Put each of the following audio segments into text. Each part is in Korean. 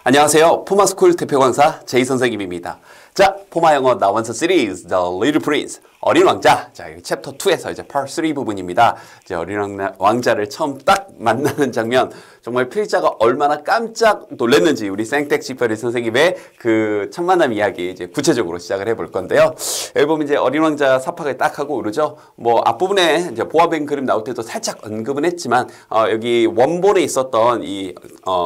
안녕하세요. 포마스쿨 대표 강사 제이 선생님입니다. 자, 포마 영어 나원서 시리즈 The Little Prince 어린 왕자. 자, 여기 챕터 2에서 이제 part 3 부분입니다. 이제 어린 왕자를 처음 딱 만나는 장면. 정말 필자가 얼마나 깜짝 놀랐는지 우리 생텍쥐퍼리 선생님의 그 첫 만남 이야기 이제 구체적으로 시작을 해볼 건데요. 여기 보면 이제 어린 왕자 사파가 딱 하고 그러죠. 뭐 앞부분에 이제 보아뱅 그림 나올 때도 살짝 언급은 했지만 여기 원본에 있었던 이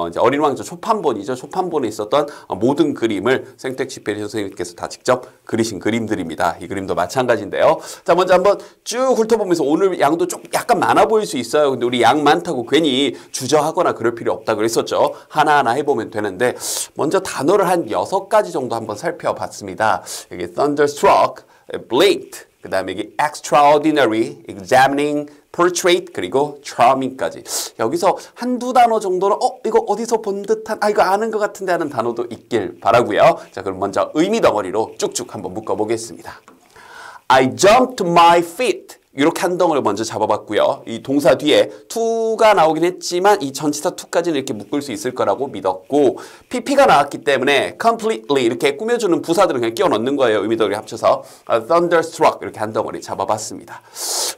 이제 어린 왕자 초판본이죠. 초판본에 있었던 모든 그림을 생텍쥐퍼리 선생님께서 다 직접 그리신 그림들입니다. 이 그림도 마찬가지인데요. 자, 먼저 한번 쭉 훑어보면서 오늘 양도 좀 약간 많아 보일 수 있어요. 근데 우리 양 많다고 괜히 주저하거나 그럴 필요 없다 그랬었죠. 하나하나 해보면 되는데 먼저 단어를 한 6가지 정도 한번 살펴봤습니다. 여기 thunderstruck, blinked, 그 다음에 여기 extraordinary, examining, portrait, 그리고 charming까지. 여기서 한두 단어 정도는 이거 어디서 본 듯한 이거 아는 것 같은데 하는 단어도 있길 바라고요. 자, 그럼 먼저 의미 덩어리로 쭉쭉 한번 묶어보겠습니다. I jumped my feet. 이렇게 한 덩어리를 먼저 잡아봤고요. 이 동사 뒤에 to가 나오긴 했지만 이 전치사 to까지는 이렇게 묶을 수 있을 거라고 믿었고 pp가 나왔기 때문에 completely 이렇게 꾸며주는 부사들은 그냥 끼워 넣는 거예요. 의미덩어리 합쳐서 thunderstruck 이렇게 한 덩어리 잡아봤습니다.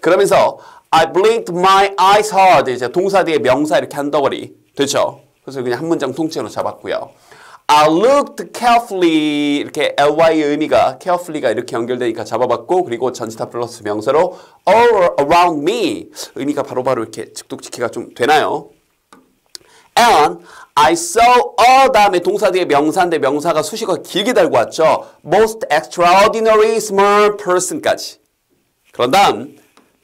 그러면서 I blinked my eyes hard 이제 동사 뒤에 명사 이렇게 한 덩어리 됐죠? 그래서 그냥 한 문장 통째로 잡았고요. I looked carefully 이렇게 ly의 의미가 carefully가 이렇게 연결되니까 잡아봤고 그리고 전치사 플러스 명사로 all around me 의미가 바로바로 이렇게 즉독직해가 좀 되나요? And I saw 다음에 동사 뒤에 명사인데 명사가 수식어가 길게 달고 왔죠. Most extraordinary small person까지. 그런 다음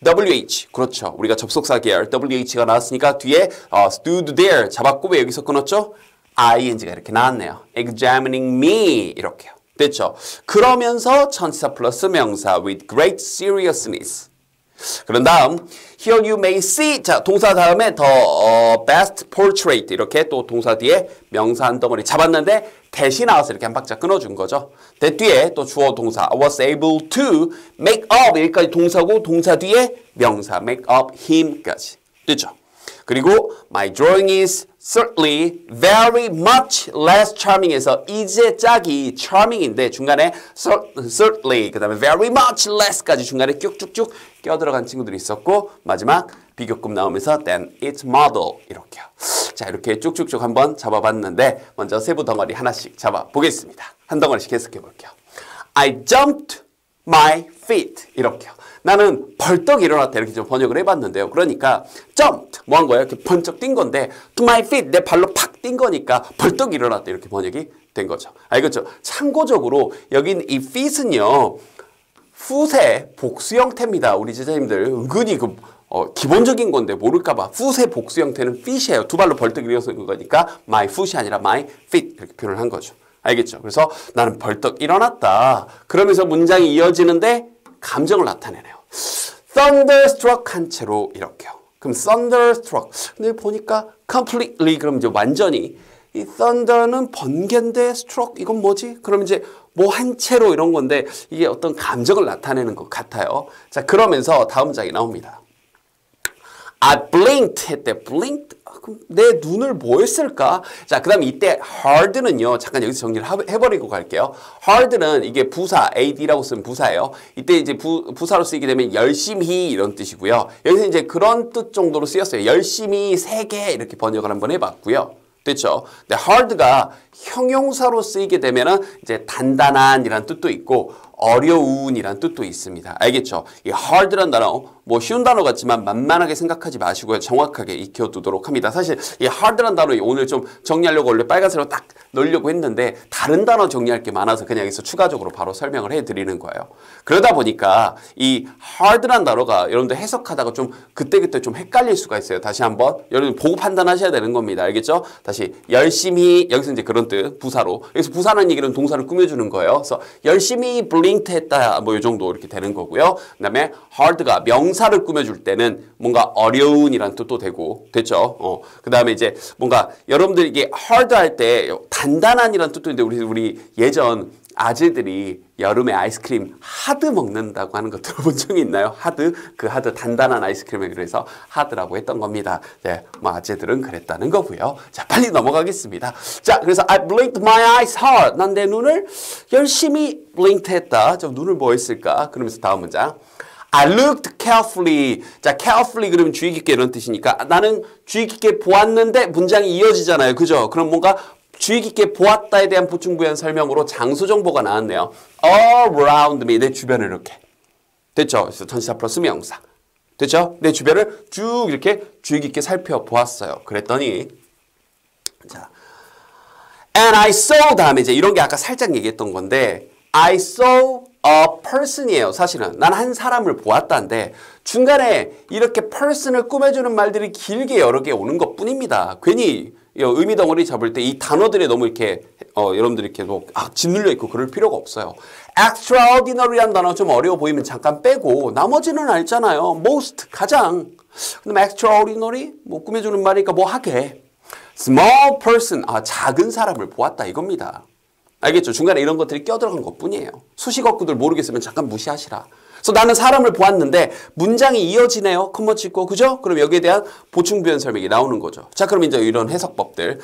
WH 그렇죠. 우리가 접속사 계열 WH가 나왔으니까 뒤에 stood there 잡았고 왜 여기서 끊었죠? ing가 이렇게 나왔네요. examining me 이렇게요. 됐죠? 그러면서 전치사 플러스 명사 with great seriousness. 그런 다음 here you may see 자 동사 다음에 the best portrait 이렇게 또 동사 뒤에 명사 한 덩어리 잡았는데 대시 나와서 이렇게 한 박자 끊어준 거죠. 그 뒤에 또 주어 동사 I was able to make up 여기까지 동사고 동사 뒤에 명사 make up him까지. 됐죠? 그리고 my drawing is certainly very much less charming에서 이제 짝이 charming인데 중간에 certainly 그 다음에 very much less까지 중간에 쭉쭉쭉 껴들어간 친구들이 있었고 마지막 비교급 나오면서 then its model 이렇게요. 자 이렇게 쭉쭉쭉 한번 잡아봤는데 먼저 세부 덩어리 하나씩 잡아보겠습니다. 한 덩어리씩 해석해 볼게요. I jumped my feet 이렇게요. 나는 벌떡 일어났다 이렇게 좀 번역을 해봤는데요. 그러니까 jumped 뭐 한 거예요? 이렇게 번쩍 뛴 건데 to my feet 내 발로 팍 뛴 거니까 벌떡 일어났다 이렇게 번역이 된 거죠. 알겠죠? 참고적으로 여긴 이 feet은요 풋의 복수 형태입니다. 우리 제자님들 은근히 기본적인 건데 모를까봐 풋의 복수 형태는 feet이에요. 두 발로 벌떡 일어서는 거니까 my foot이 아니라 my feet 이렇게 표현을 한 거죠. 알겠죠? 그래서 나는 벌떡 일어났다. 그러면서 문장이 이어지는데 감정을 나타내네요. thunderstruck 한 채로 이렇게요. 그럼 thunderstruck. 근데 보니까 completely 그럼 이제 완전히 이 thunder는 번개인데 struck 이건 뭐지? 그럼 이제 뭐 한 채로 이런 건데 이게 어떤 감정을 나타내는 것 같아요. 자 그러면서 다음 문장이 나옵니다. I blinked 했대. blinked? 그럼 내 눈을 뭐 했을까? 자, 그 다음에 이때 hard는요. 잠깐 여기서 정리를 해버리고 갈게요. hard는 이게 부사, ad라고 쓰는 부사예요. 이때 이제 부사로 쓰이게 되면 열심히 이런 뜻이고요. 여기서 이제 그런 뜻 정도로 쓰였어요. 열심히 세게 이렇게 번역을 한번 해봤고요. 됐죠? 근데 hard가 형용사로 쓰이게 되면은 이제 단단한 이란 뜻도 있고 어려운 이란 뜻도 있습니다. 알겠죠? 이 hard란 단어 뭐 쉬운 단어 같지만 만만하게 생각하지 마시고요. 정확하게 익혀두도록 합니다. 사실 이 hard란 단어 오늘 좀 정리하려고 원래 빨간색으로 딱 넣으려고 했는데 다른 단어 정리할 게 많아서 그냥 여기서 추가적으로 바로 설명을 해드리는 거예요. 그러다 보니까 이 hard란 단어가 여러분들 해석하다가 좀 그때그때 좀 헷갈릴 수가 있어요. 다시 한번 여러분 보고 판단하셔야 되는 겁니다. 알겠죠? 다시 열심히 여기서 이제 그런 뜻 부사로 여기서 부사라는 얘기는 동사를 꾸며주는 거예요. 그래서 열심히 blinked 했다 뭐 이 정도 이렇게 되는 거고요. 그 다음에 hard가 명사를 꾸며줄 때는 뭔가 어려운이란 뜻도 되고 됐죠? 그 다음에 이제 뭔가 여러분들 이게 hard 할 때 단단한이란 뜻도 있는데 우리 예전 아재들이 여름에 아이스크림 하드 먹는다고 하는 거 들어본 적이 있나요? 하드? 그 하드 단단한 아이스크림에 그래서 하드라고 했던 겁니다. 네, 뭐 아재들은 그랬다는 거고요. 자, 빨리 넘어가겠습니다. 자, 그래서 I blinked my eyes hard. 난 내 눈을 열심히 blinked 했다. 저 눈을 뭐 했을까? 그러면서 다음 문장. I looked carefully. 자, carefully 그러면 주의 깊게 이런 뜻이니까 나는 주의 깊게 보았는데 문장이 이어지잖아요. 그죠? 그럼 뭔가 주의 깊게 보았다에 대한 보충 부연 설명으로 장소 정보가 나왔네요. All around me. 내 주변을 이렇게. 됐죠? 그래서 전치사 플러스 명사. 됐죠? 내 주변을 쭉 이렇게 주의 깊게 살펴보았어요. 그랬더니 자, and I saw 다음에 이제 이런 게 아까 살짝 얘기했던 건데 I saw a person이에요. 사실은 난 한 사람을 보았다인데 중간에 이렇게 person을 꾸며주는 말들이 길게 여러 개 오는 것뿐입니다. 괜히 의미 덩어리 잡을 때 이 단어들에 너무 이렇게 여러분들이 이렇게 뭐 짓눌려 있고 그럴 필요가 없어요. extraordinary란 단어 좀 어려워 보이면 잠깐 빼고 나머지는 알잖아요. most 가장. 근데 extraordinary 뭐 꾸며주는 말이니까 뭐 하게. small person 작은 사람을 보았다 이겁니다. 알겠죠? 중간에 이런 것들이 껴들어간 것뿐이에요. 수식어구들 모르겠으면 잠깐 무시하시라. 그래서 나는 사람을 보았는데 문장이 이어지네요. 컴마 찍고 그죠? 그럼 여기에 대한 보충 부연 설명이 나오는 거죠. 자, 그럼 이제 이런 해석법들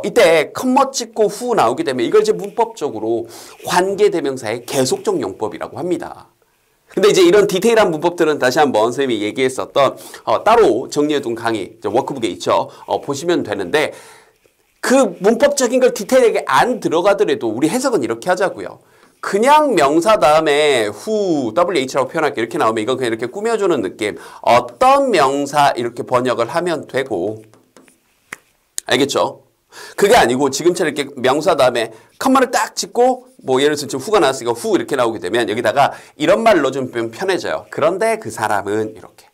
이때 컴마 찍고 후 나오게 되면 이걸 이제 문법적으로 관계대명사의 계속적 용법이라고 합니다. 근데 이제 이런 디테일한 문법들은 다시 한번 선생님이 얘기했었던 따로 정리해둔 강의 워크북에 있죠. 보시면 되는데 그 문법적인 걸 디테일하게 안 들어가더라도 우리 해석은 이렇게 하자고요. 그냥 명사 다음에 who, wh라고 표현할게 이렇게 나오면 이건 그냥 이렇게 꾸며주는 느낌. 어떤 명사 이렇게 번역을 하면 되고 알겠죠? 그게 아니고 지금처럼 이렇게 명사 다음에 컴마를 딱 찍고 뭐 예를 들어서 지금 who가 나왔으니까 who 이렇게 나오게 되면 여기다가 이런 말로 좀 편해져요. 그런데 그 사람은 이렇게.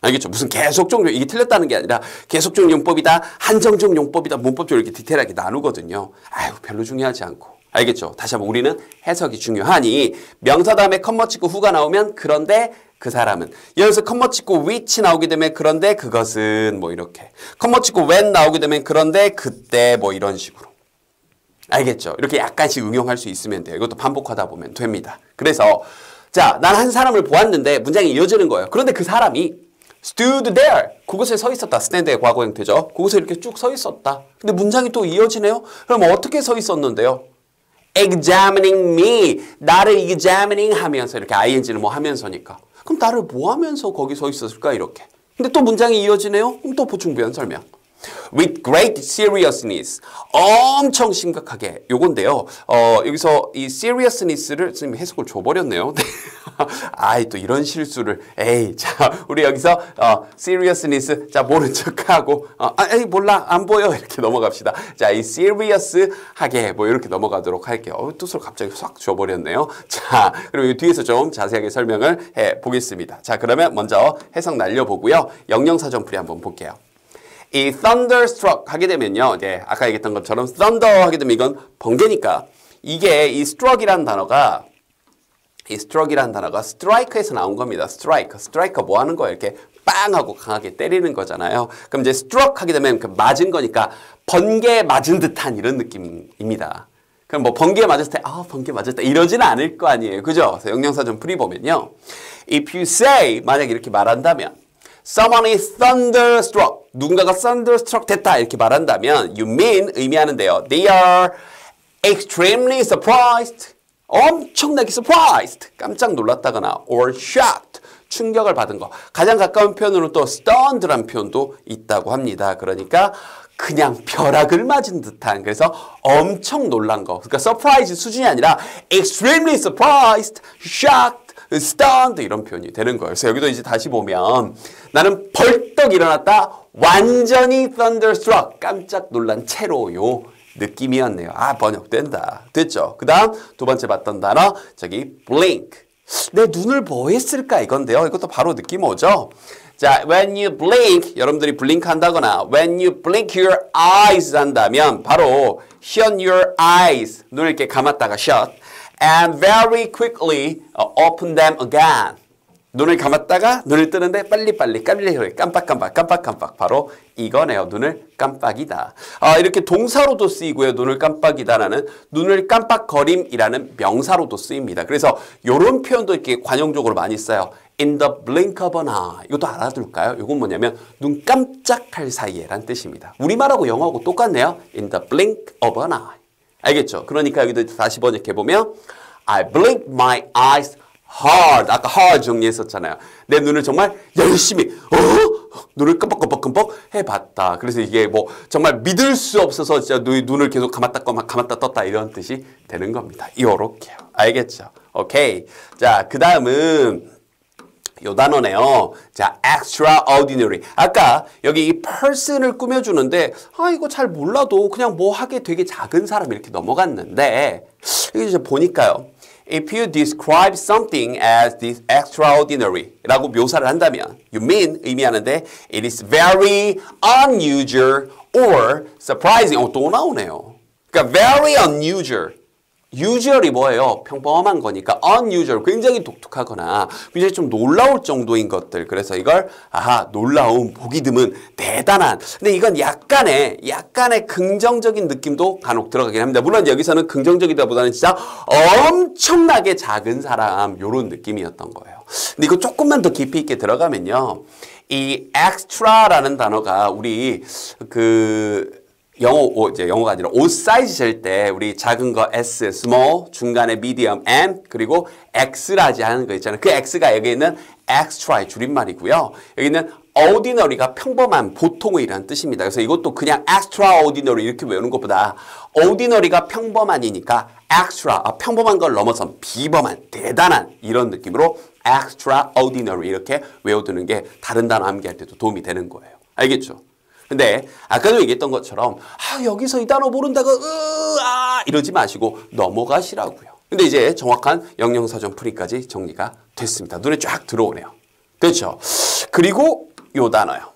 알겠죠? 무슨 계속적 이게 틀렸다는 게 아니라 계속적 용법이다, 한정적 용법이다, 문법적으로 이렇게 디테일하게 나누거든요. 아유, 별로 중요하지 않고. 알겠죠? 다시 한번 우리는 해석이 중요하니 명사 다음에 컴마 찍고 후가 나오면 그런데 그 사람은 예를 들어서 컴마 찍고 which 나오게 되면 그런데 그것은 뭐 이렇게 컴마 찍고 when 나오게 되면 그런데 그때 뭐 이런 식으로. 알겠죠? 이렇게 약간씩 응용할 수 있으면 돼요. 이것도 반복하다 보면 됩니다. 그래서 자, 난 한 사람을 보았는데 문장이 이어지는 거예요. 그런데 그 사람이 stood there. 그곳에 서 있었다. stand의 과거 형태죠. 그곳에 이렇게 쭉 서 있었다. 근데 문장이 또 이어지네요. 그럼 어떻게 서 있었는데요? examining me. 나를 examining 하면서 이렇게 ing는 뭐 하면서니까. 그럼 나를 뭐 하면서 거기 서 있었을까? 이렇게. 근데 또 문장이 이어지네요. 그럼 또 보충 부연 설명. With great seriousness. 엄청 심각하게. 요건데요. 여기서 이 seriousness를 지금 해석을 줘버렸네요. 아이, 또 이런 실수를. 에이, 자, 우리 여기서 seriousness. 자, 모른 척하고. 에이, 몰라. 안 보여. 이렇게 넘어갑시다. 자, 이 serious하게 뭐 이렇게 넘어가도록 할게요. 뜻을 갑자기 싹 줘버렸네요. 자, 그럼 이 뒤에서 좀 자세하게 설명을 해 보겠습니다. 자, 그러면 먼저 해석 날려보고요. 영영사전풀이 한번 볼게요. 이 thunderstruck 하게 되면요. 이제 아까 얘기했던 것처럼 thunder 하게 되면 이건 번개니까 이게 이 struck이라는 단어가 strike에서 나온 겁니다. strike 뭐 하는 거예요? 이렇게 빵 하고 강하게 때리는 거잖아요. 그럼 이제 struck 하게 되면 그 맞은 거니까 번개 맞은 듯한 이런 느낌입니다. 그럼 뭐 번개 맞았을 때 번개 맞았다 이러지는 않을 거 아니에요. 그죠? 그래서 영영사전 풀이 보면요. If you say 만약 이렇게 말한다면 Someone is thunderstruck. 누군가가 thunderstruck 됐다 이렇게 말한다면 you mean 의미하는데요. They are extremely surprised. 엄청나게 surprised. 깜짝 놀랐다거나 or shocked. 충격을 받은 거. 가장 가까운 표현으로 또 stunned라는 표현도 있다고 합니다. 그러니까 그냥 벼락을 맞은 듯한 그래서 엄청 놀란 거. 그러니까 surprise 수준이 아니라 extremely surprised, shocked. stunned 이런 표현이 되는 거예요. 그래서 여기도 이제 다시 보면 나는 벌떡 일어났다. 완전히 thunderstruck. 깜짝 놀란 채로요. 느낌이었네요. 번역된다. 됐죠? 그 다음 두 번째 봤던 단어 저기 blink. 내 눈을 뭐 했을까 이건데요. 이것도 바로 느낌 오죠? 자, when you blink, 여러분들이 blink 한다거나 when you blink your eyes 한다면 바로 shut your eyes. 눈을 이렇게 감았다가 shut. And very quickly open them again. 눈을 감았다가 눈을 뜨는데 빨리빨리 깜빡깜빡 바로 이거네요. 눈을 깜빡이다. 이렇게 동사로도 쓰이고요. 눈을 깜빡이다라는 눈을 깜빡거림이라는 명사로도 쓰입니다. 그래서 이런 표현도 이렇게 관용적으로 많이 써요. In the blink of an eye. 이것도 알아둘까요? 이건 뭐냐면 눈 깜짝할 사이에란 뜻입니다. 우리말하고 영어하고 똑같네요. In the blink of an eye. 알겠죠? 그러니까 여기도 다시 번역해보면 I blink my eyes hard. 아까 hard 정리했었잖아요. 내 눈을 정말 열심히 눈을 끔뻑끔뻑 해봤다. 그래서 이게 뭐 정말 믿을 수 없어서 진짜 눈을 계속 감았다 떴다 이런 뜻이 되는 겁니다. 요렇게요. 알겠죠? 오케이. 자, 그 다음은 요 단어네요. 자, extraordinary. 아까 여기 이 person을 꾸며주는데 이거 잘 몰라도 그냥 뭐 하게 되게 작은 사람 이렇게 넘어갔는데 이게 이제 보니까요. If you describe something as this extraordinary 라고 묘사를 한다면 you mean 의미하는데 it is very unusual or surprising. 또 나오네요. 그러니까 very unusual. usual이 뭐예요? 평범한 거니까 unusual, 굉장히 독특하거나 굉장히 좀 놀라울 정도인 것들. 그래서 이걸 놀라움, 보기 드문, 대단한. 근데 이건 약간의 긍정적인 느낌도 간혹 들어가긴 합니다. 물론 여기서는 긍정적이다보다는 진짜 엄청나게 작은 사람 요런 느낌이었던 거예요. 근데 이거 조금만 더 깊이 있게 들어가면요. 이 extra라는 단어가 우리 영어가 아니라 옷 사이즈 잴 때 우리 작은 거 S, small, 중간에 medium, M, 그리고 X라지 하는 거 있잖아요. 그 X가 여기 있는 extra의 줄임말이고요. 여기는 ordinary가 평범한, 보통의라는 뜻입니다. 그래서 이것도 그냥 extraordinary 이렇게 외우는 것보다 ordinary가 평범한이니까 extra, 평범한 걸 넘어선 비범한, 대단한 이런 느낌으로 extraordinary 이렇게 외워두는 게 다른 단어 암기할 때도 도움이 되는 거예요. 알겠죠? 근데 아까도 얘기했던 것처럼 여기서 이 단어 모른다고 이러지 마시고 넘어가시라고요. 근데 이제 정확한 영영사전 풀이까지 정리가 됐습니다. 눈에 쫙 들어오네요. 그렇죠? 그리고 요 단어요.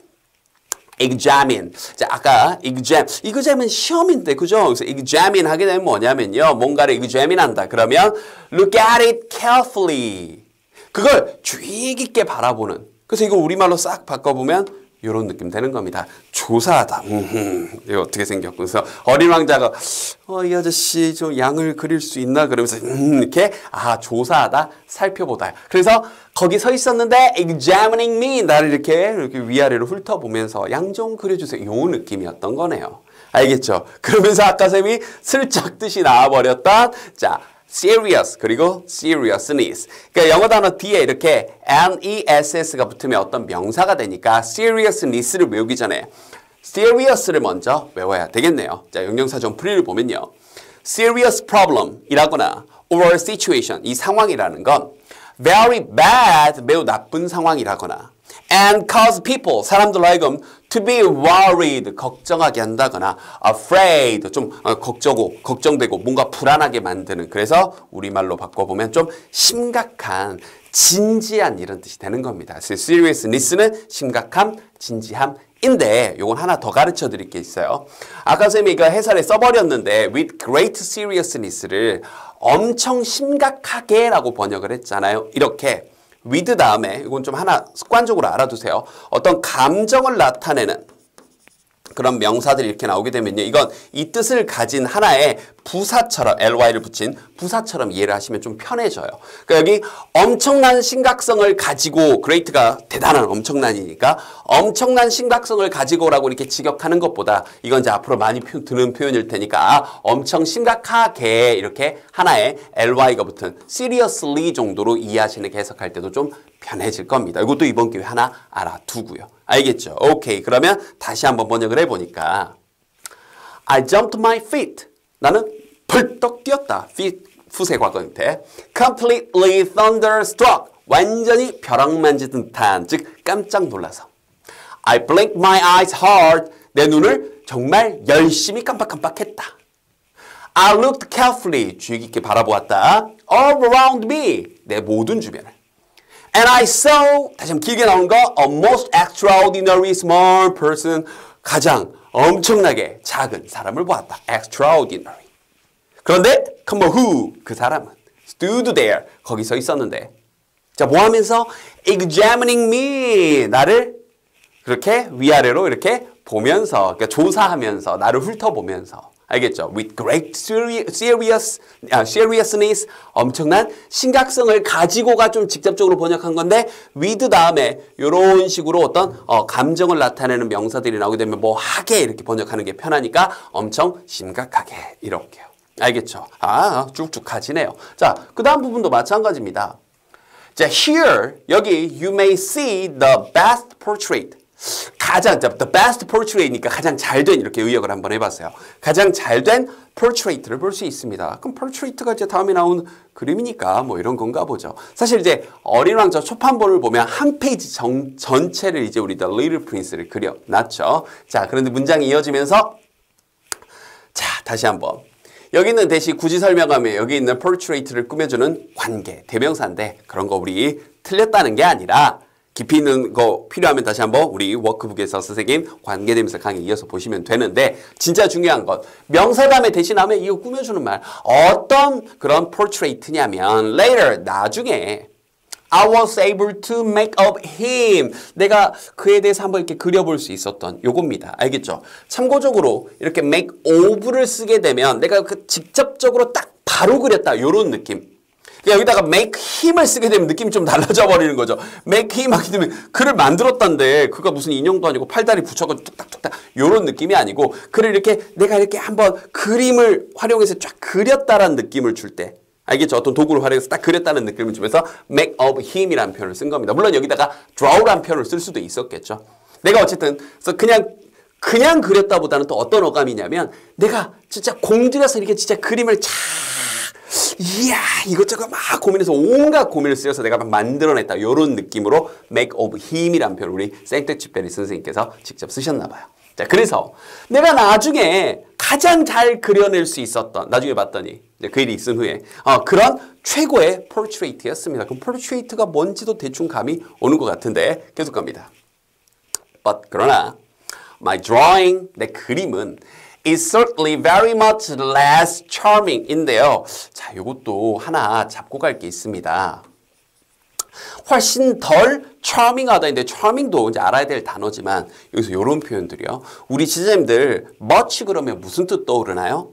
examine. 자, 아까 exam은 시험인데, 그죠? 그래서 examine 하게 되면 뭐냐면요. 뭔가를 examine 한다. 그러면 look at it carefully. 그걸 주의 깊게 바라보는. 그래서 이걸 우리말로 싹 바꿔보면 이런 느낌 되는 겁니다. 조사하다. 이거 어떻게 생겼고. 그래서 어린 왕자가 이 아저씨 좀 양을 그릴 수 있나? 그러면서 이렇게 조사하다, 살펴보다. 그래서 거기 서 있었는데 examining me. 나를 이렇게 위아래로 훑어보면서 양 좀 그려주세요. 요 느낌이었던 거네요. 알겠죠? 그러면서 아까 쌤이 슬쩍 뜻이 나와버렸던 자, serious 그리고 seriousness. 그러니까 영어 단어 뒤에 이렇게 ness가 붙으면 어떤 명사가 되니까 seriousness를 외우기 전에 serious를 먼저 외워야 되겠네요. 자, 영영사전 풀이를 보면요. serious problem이라거나 or situation, 이 상황이라는 건 very bad, 매우 나쁜 상황이라거나 and cause people, 사람들 하여금 to be worried, 걱정하게 한다거나 afraid, 좀 걱정되고 뭔가 불안하게 만드는. 그래서 우리말로 바꿔보면 좀 심각한, 진지한 이런 뜻이 되는 겁니다. seriousness는 심각함, 진지함인데 요건 하나 더 가르쳐 드릴 게 있어요. 아까 쌤이 이거 해설에 써버렸는데 with great seriousness를 엄청 심각하게 라고 번역을 했잖아요. 이렇게 with 다음에 이건 좀 하나 습관적으로 알아두세요. 어떤 감정을 나타내는 그런 명사들이 이렇게 나오게 되면요. 이건 이 뜻을 가진 하나의 부사처럼 ly를 붙인 부사처럼 이해를 하시면 좀 편해져요. 그러니까 여기 엄청난 심각성을 가지고 great가 대단한 엄청난이니까 엄청난 심각성을 가지고라고 이렇게 직역하는 것보다 이건 이제 앞으로 많이 드는 표현일 테니까 엄청 심각하게 이렇게 하나의 ly가 붙은 seriously 정도로 이해하시는 게 해석할 때도 좀 편해질 겁니다. 이것도 이번 기회에 하나 알아두고요. 알겠죠? 오케이. 그러면 다시 한번 번역을 해보니까 I jumped my feet. 나는 벌떡 뛰었다. feet, 풋의 과거 형태. completely thunderstruck. 완전히 벼락 만진 듯한, 즉 깜짝 놀라서. I blinked my eyes hard. 내 눈을 정말 열심히 깜빡깜빡했다. I looked carefully. 주의 깊게 바라보았다. all around me. 내 모든 주변을. And I saw, 다시 한번 길게 나오는 거, a most extraordinary small person. 가장 엄청나게 작은 사람을 보았다. extraordinary. 그런데, come on, who? 그 사람은 stood there. 거기 서 있었는데. 자, 뭐 하면서? examining me. 나를 그렇게 위아래로 이렇게 보면서, 그러니까 조사하면서, 나를 훑어보면서. 알겠죠? With great seriousness, 엄청난 심각성을 가지고가 좀 직접적으로 번역한 건데 with 다음에 이런 식으로 어떤 감정을 나타내는 명사들이 나오게 되면 뭐 하게 이렇게 번역하는 게 편하니까 엄청 심각하게 이렇게요. 알겠죠? 쭉쭉 가지네요. 자, 그 다음 부분도 마찬가지입니다. 자, here 여기 you may see the best portrait. 가장 the best portrait니까 가장 잘된 이렇게 의역을 한번 해봤어요. 가장 잘된 portrait를 볼 수 있습니다. 그럼 portrait가 이제 다음에 나온 그림이니까 뭐 이런 건가 보죠. 사실 이제 어린 왕자 초판본을 보면 한 페이지 전체를 이제 우리 The Little Prince를 그려놨죠. 자, 그런데 문장이 이어지면서 자, 다시 한번. 여기 있는 대시 굳이 설명하면 여기 있는 portrait를 꾸며주는 관계, 대명사인데 그런 거 우리 틀렸다는 게 아니라 깊이 있는 거 필요하면 다시 한번 우리 워크북에서 선생님 관계대명사 강의 이어서 보시면 되는데 진짜 중요한 건 명사 다음에 대신하면 이거 꾸며주는 말 어떤 그런 portrait냐면 later 나중에 I was able to make up him. 내가 그에 대해서 한번 이렇게 그려볼 수 있었던 요겁니다. 알겠죠? 참고적으로 이렇게 make up를 쓰게 되면 내가 그 직접적으로 딱 바로 그렸다 요런 느낌. 여기다가 make him을 쓰게 되면 느낌이 좀 달라져 버리는 거죠. make him 하게 되면 그를 만들었다는데 그가 무슨 인형도 아니고 팔다리 붙여가지고 뚝딱뚝딱 요런 느낌이 아니고 그를 이렇게 내가 이렇게 한번 그림을 활용해서 쫙 그렸다라는 느낌을 줄 때 알겠죠? 어떤 도구를 활용해서 딱 그렸다는 느낌을 주면서 make of him이라는 표현을 쓴 겁니다. 물론 여기다가 draw라는 표현을 쓸 수도 있었겠죠. 내가 어쨌든 그냥 그렸다보다는 또 어떤 어감이냐면 내가 진짜 공들여서 이렇게 진짜 그림을 이야 이것저것 막 고민해서 온갖 고민을 쓰여서 내가 막 만들어냈다 이런 느낌으로 make of him이라는 표현을 우리 생텍쥐페리 선생님께서 직접 쓰셨나 봐요. 자, 그래서 내가 나중에 가장 잘 그려낼 수 있었던 나중에 봤더니 이제 그 일이 있은 후에 그런 최고의 portrait였습니다. 그럼 portrait가 뭔지도 대충 감이 오는 것 같은데 계속 갑니다. But 그러나 my drawing 내 그림은 is certainly very much less charming인데요. 자, 이것도 하나 잡고 갈 게 있습니다. 훨씬 덜 charming하다인데 charming도 이제 알아야 될 단어지만 여기서 이런 표현들이요. 우리 지자님들 much 그러면 무슨 뜻 떠오르나요?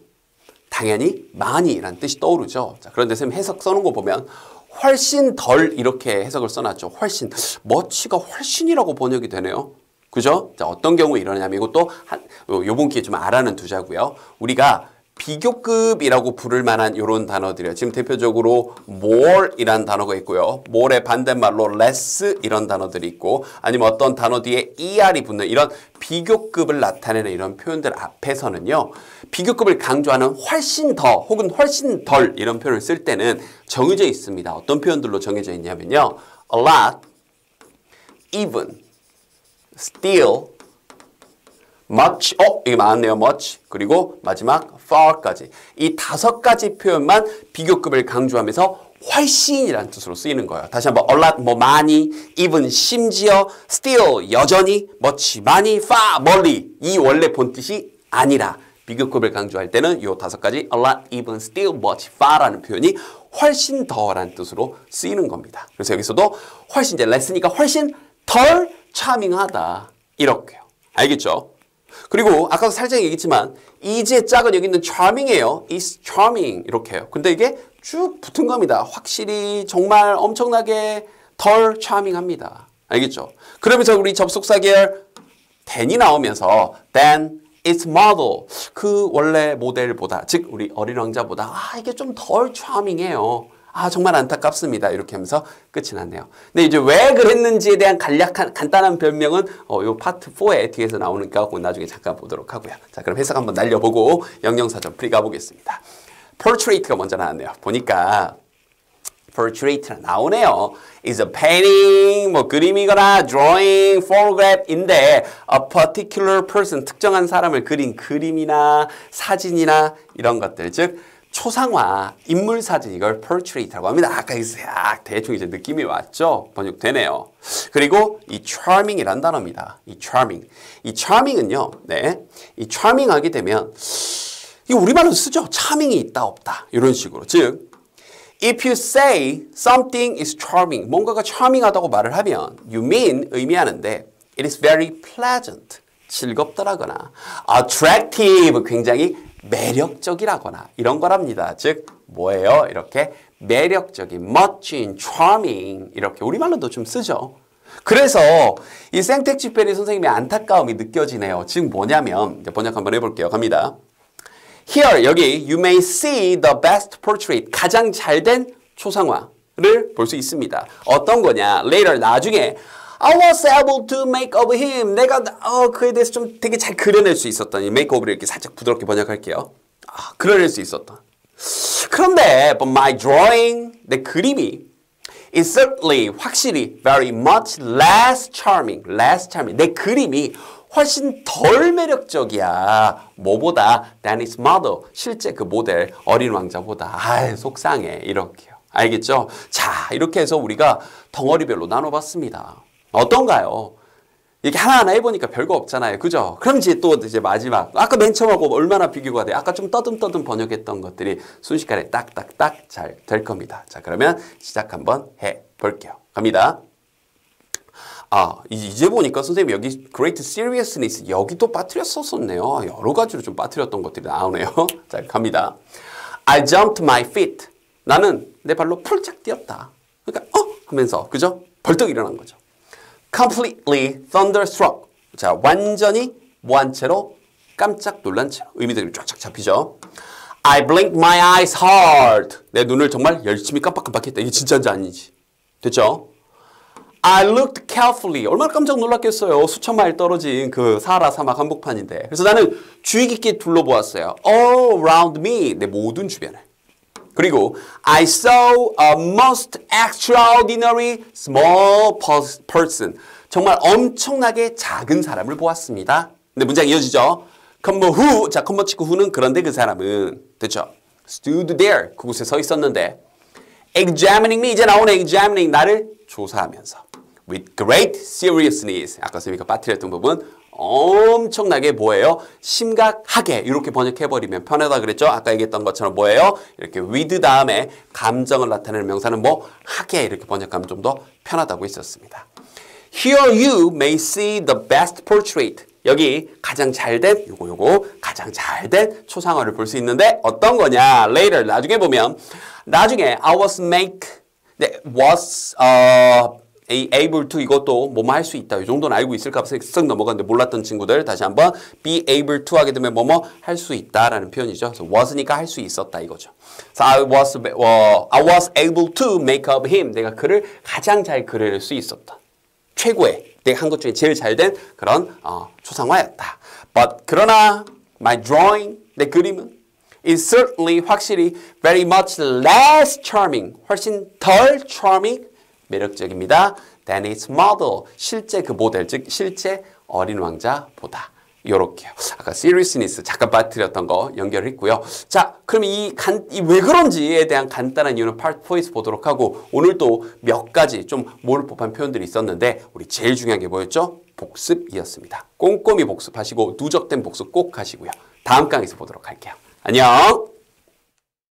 당연히 많이라는 뜻이 떠오르죠. 자, 그런데 선생님 해석 써놓은 거 보면 훨씬 덜 이렇게 해석을 써놨죠. 훨씬 much가 훨씬이라고 번역이 되네요. 그죠? 자, 어떤 경우에 이러냐면 이것도 요번 기회에 좀 알아는 두자고요. 우리가 비교급이라고 부를 만한 이런 단어들이요. 지금 대표적으로 more이란 단어가 있고요. more의 반대말로 less 이런 단어들이 있고 아니면 어떤 단어 뒤에 er이 붙는 이런 비교급을 나타내는 이런 표현들 앞에서는요. 비교급을 강조하는 훨씬 더 혹은 훨씬 덜 이런 표현을 쓸 때는 정해져 있습니다. 어떤 표현들로 정해져 있냐면요. a lot, even, still, much, 이게 많네요. much. 그리고 마지막 far까지. 이 5가지 표현만 비교급을 강조하면서 훨씬이라는 뜻으로 쓰이는 거예요. 다시 한번 a lot, 뭐 많이, even, 심지어, still, 여전히, much, 많이, far, 멀리. 이 원래 본 뜻이 아니라 비교급을 강조할 때는 이 5가지 a lot, even, still, much, far라는 표현이 훨씬 더라는 뜻으로 쓰이는 겁니다. 그래서 여기서도 훨씬 이제 less니까 훨씬 덜 charming하다. 이렇게요. 알겠죠? 그리고 아까도 살짝 얘기했지만 이제 짝은 여기 있는 charming이에요. is charming 이렇게요. 근데 이게 쭉 붙은 겁니다. 확실히 정말 엄청나게 덜 charming합니다. 알겠죠? 그러면서 우리 접속사 계열 than이 나오면서 than its model 그 원래 모델보다 즉 우리 어린 왕자보다 이게 좀 덜 charming해요. 정말 안타깝습니다. 이렇게 하면서 끝이 났네요. 근데 이제 왜 그랬는지에 대한 간단한 변명은 요 파트 4에 뒤에서 나오니까 그건 나중에 잠깐 보도록 하고요. 자, 그럼 해석 한번 날려보고 영영사전 풀이 가보겠습니다. portrait가 먼저 나왔네요. 보니까 portrait가 나오네요. is a painting, 뭐 그림이거나 drawing, photograph인데 a particular person, 특정한 사람을 그린 그림이나 사진이나 이런 것들, 즉 초상화, 인물 사진 이걸 portrait라고 합니다. 아까 대충 이제 느낌이 왔죠? 번역되네요. 그리고 이 charming이란 단어입니다. 이 charming은요. 네. 이 charming 하게 되면 이 우리말로 쓰죠. charming이 있다 없다. 이런 식으로. 즉 If you say something is charming, 뭔가가 charming하다고 말을 하면 you mean 의미하는데 it is very pleasant, 즐겁더라거나 attractive, 굉장히 매력적이라거나 이런 거랍니다. 즉 뭐예요? 이렇게 매력적인, 멋진, charming 이렇게 우리말로도 좀 쓰죠. 그래서 이 생텍쥐페리 선생님의 안타까움이 느껴지네요. 즉 뭐냐면 이제 번역 한번 해볼게요. 갑니다. Here, 여기 you may see the best portrait, 가장 잘된 초상화를 볼 수 있습니다. 어떤 거냐? Later, 나중에 I was able to make of him. 내가 그에 대해서 좀 되게 잘 그려낼 수 있었던 이 make of를 이렇게 살짝 부드럽게 번역할게요. 그려낼 수 있었던. 그런데 but my drawing, 내 그림이 is certainly, 확실히 very much less charming. 내 그림이 훨씬 덜 매력적이야. 뭐보다? than its model. 실제 그 모델 어린 왕자보다. 속상해. 이렇게요. 알겠죠? 자, 이렇게 해서 우리가 덩어리별로 나눠봤습니다. 어떤가요? 이렇게 하나하나 해보니까 별거 없잖아요. 그죠? 그럼 이제 또 이제 마지막. 아까 맨 처음하고 얼마나 비교가 돼? 아까 좀 떠듬떠듬 번역했던 것들이 순식간에 딱딱딱 잘 될 겁니다. 자, 그러면 시작 한번 해볼게요. 갑니다. 이제 보니까 선생님 여기 great seriousness 여기도 빠뜨렸었네요. 여러 가지로 좀 빠뜨렸던 것들이 나오네요. 자, 갑니다. I jumped my feet. 나는 내 발로 폴짝 뛰었다. 그러니까 하면서 그죠? 벌떡 일어난 거죠. Completely thunderstruck. 자, 완전히 뭐한 채로 깜짝 놀란 채로 의미들이 쫙쫙 잡히죠. I blinked my eyes hard. 내 눈을 정말 열심히 깜빡깜빡했다. 이게 진짜인지 아닌지. 됐죠? I looked carefully. 얼마나 깜짝 놀랐겠어요. 수천 마일 떨어진 그 사하라 사막 한복판인데. 그래서 나는 주의 깊게 둘러보았어요. All around me. 내 모든 주변을. 그리고 I saw a most extraordinary small person. 정말 엄청나게 작은 사람을 보았습니다. 근데 문장이 이어지죠. comma who. 자, comma 치고 who는 그런데 그 사람은. 됐죠? stood there. 그곳에 서 있었는데 examining me. 이제 나오는 examining. 나를 조사하면서. with great seriousness. 아까 선생님이 빠뜨렸던 부분 엄청나게 뭐예요? 심각하게 이렇게 번역해버리면 편하다 그랬죠? 아까 얘기했던 것처럼 뭐예요? 이렇게 with 다음에 감정을 나타내는 명사는 뭐 하게 이렇게 번역하면 좀 더 편하다고 했었습니다. Here you may see the best portrait. 여기 가장 잘된 요거 가장 잘된 초상화를 볼 수 있는데 어떤 거냐? Later 나중에 보면 나중에 I was able to 이것도 뭐뭐 할 수 있다. 이 정도는 알고 있을까 쓱 넘어갔는데 몰랐던 친구들 다시 한번 be able to 하게 되면 뭐뭐 할 수 있다라는 표현이죠. 그래서 was니까 할 수 있었다 이거죠. 그래서 I was able to make of him. 내가 그를 가장 잘 그릴 수 있었다. 최고의 내가 한 것 중에 제일 잘된 그런 초상화였다. But 그러나 my drawing 내 그림은 is certainly 확실히 very much less charming. 훨씬 덜 charming 매력적입니다. than its model. 실제 그 모델, 즉 실제 어린 왕자보다. 요렇게요. 아까 seriousness 잠깐 빠뜨렸던 거 연결했고요. 자, 그럼 이 왜 그런지에 대한 간단한 이유는 part 4에서 보도록 하고 오늘 또 몇 가지 좀 모를 법한 표현들이 있었는데 우리 제일 중요한 게 뭐였죠? 복습이었습니다. 꼼꼼히 복습하시고 누적된 복습 꼭 하시고요. 다음 강의에서 보도록 할게요. 안녕!